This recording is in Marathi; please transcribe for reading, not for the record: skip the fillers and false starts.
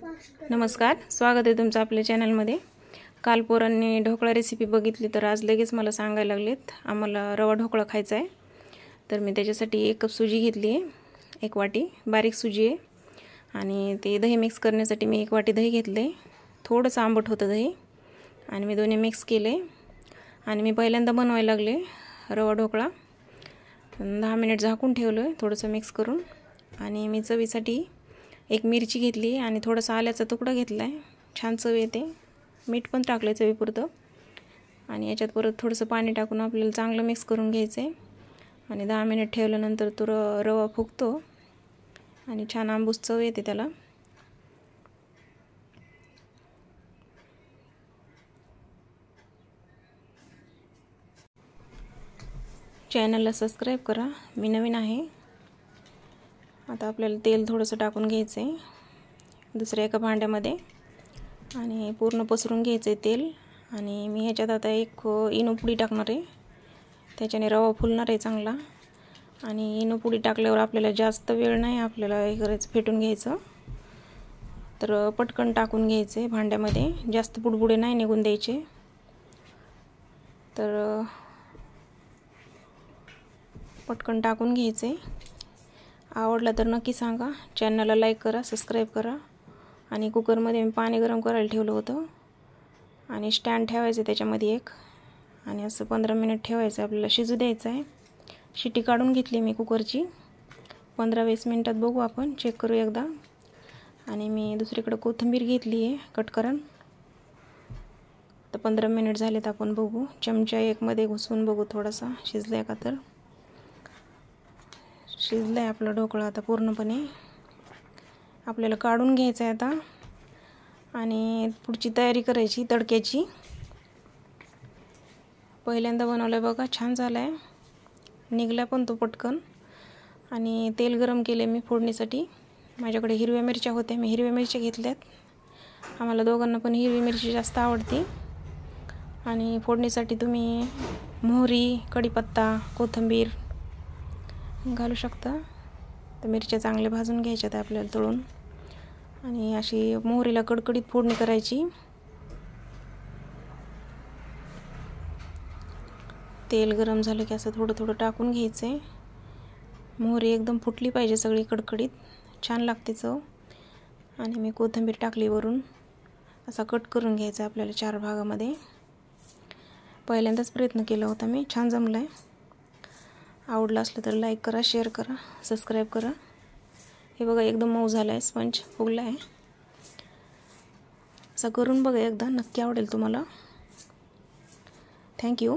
नमस्कार, स्वागत आहे तुमचं आपल्या चॅनलमध्ये। काल पोरांनी ढोकळा रेसिपी बघितली तर आज लगेच मला सांगायला लागलेत आम्हाला रवा ढोकळा खायचा आहे। तर मी त्याच्यासाठी 1 कप सुजी घेतली आहे, 1 वाटी बारीक सुजी आहे। आणि ते दही मिक्स करण्यासाठी मी 1 वाटी दही घेतले। थोडंसं आंबट होतं दही आणि मी दोन्ही मिक्स केले आणि मी पहिल्यांदा बनवायला लागले रवा ढोकळा। 10 मिनिट झाकून ठेवलं थोडंसं मिक्स करून। आणि मी चवीसाठी 1 मिरची घेतली आणि थोडासा आल्याचा तुकडा घेतलाय, छान चव येते। मीठ पण टाकलं चवीपुरतं आणि याच्यात परत थोडंसं पाणी टाकून आपल्याला चांगलं मिक्स करून घ्यायचं आहे। आणि 10 मिनिट ठेवल्यानंतर तो रवा फुगतो आणि छान आंबूस चव येते त्याला। चॅनलला सबस्क्राईब करा, मी नवीन आहे। आता आपल्याला तेल थोडंसं टाकून घ्यायचं आहे दुसऱ्या एका भांड्यामध्ये आणि पूर्ण पसरून घ्यायचं आहे तेल। आणि मी ह्याच्यात आता 1 इनो पुडी टाकणार आहे, त्याच्याने रवा फुलणार आहे चांगला। आणि इनो पुडी टाकल्यावर आपल्याला जास्त वेळ नाही आपल्याला हे करायचं, फेटून घ्यायचं। तर पटकन टाकून घ्यायचं आहे भांड्यामध्ये, जास्त बुडबुडे नाही निघून द्यायचे। तर पटकन टाकून घ्यायचं आहे। आवडला तर नक्की सांगा, चॅनलला लाईक करा, सबस्क्राईब करा। आणि कुकरमध्ये मी पाणी गरम करायला ठेवलं होतं आणि स्टँड ठेवायचं त्याच्यामध्ये एक, आणि असं 15 मिनिट ठेवायचं, आपल्याला शिजू द्यायचं आहे। शिटी काढून घेतली मी कुकरची। 15-20 मिनिटात बघू आपण, चेक करू एकदा। आणि मी दुसरीकडे कोथिंबीर घेतली आहे कट करून। तर 15 मिनिट झालेत, आपण बघू चमचा 1 मध्ये घुसवून बघू थोडासा शिजलाय का। तर शिजलाय आपला ढोकळा आता पूर्णपणे। आपल्याला काढून घ्यायचं आहे आता आणि पुढची तयारी करायची तडक्याची। पहिल्यांदा बनवलाय बघा, छान झालाय, निघला पण तो पटकन। आणि तेल गरम केले मी फोडणीसाठी। माझ्याकडे हिरव्या मिरच्या होत्या, मी हिरव्या मिरच्या घेतल्यात। आम्हाला दोघांना पण हिरवी मिरची जास्त आवडते। आणि फोडणीसाठी तुम्ही मोहरी, कढीपत्ता, कोथिंबीर घालू शकता। तर मिरच्या चांगल्या भाजून घ्यायच्यात आपल्याला तळून। आणि अशी मोहरीला कडकडीत फोडणी करायची। तेल गरम झालं की असं थोडं थोडं टाकून घ्यायचं आहे। मोहरी एकदम फुटली पाहिजे सगळी कडकडीत, छान लागते चव। आणि मी कोथिंबीर टाकली वरून, असा कट करून घ्यायचा आपल्याला 4 भागामध्ये। पहिल्यांदाच प्रयत्न केला होता मी, छान जमलाय। आवडलं असलं तर लाईक करा, शेअर करा, सबस्क्राईब करा। हे बघा एकदम मऊ झालाय, स्पंज फुगला आहे। असं करून बघा एकदा, नक्की आवडेल तुम्हाला। थँक्यू।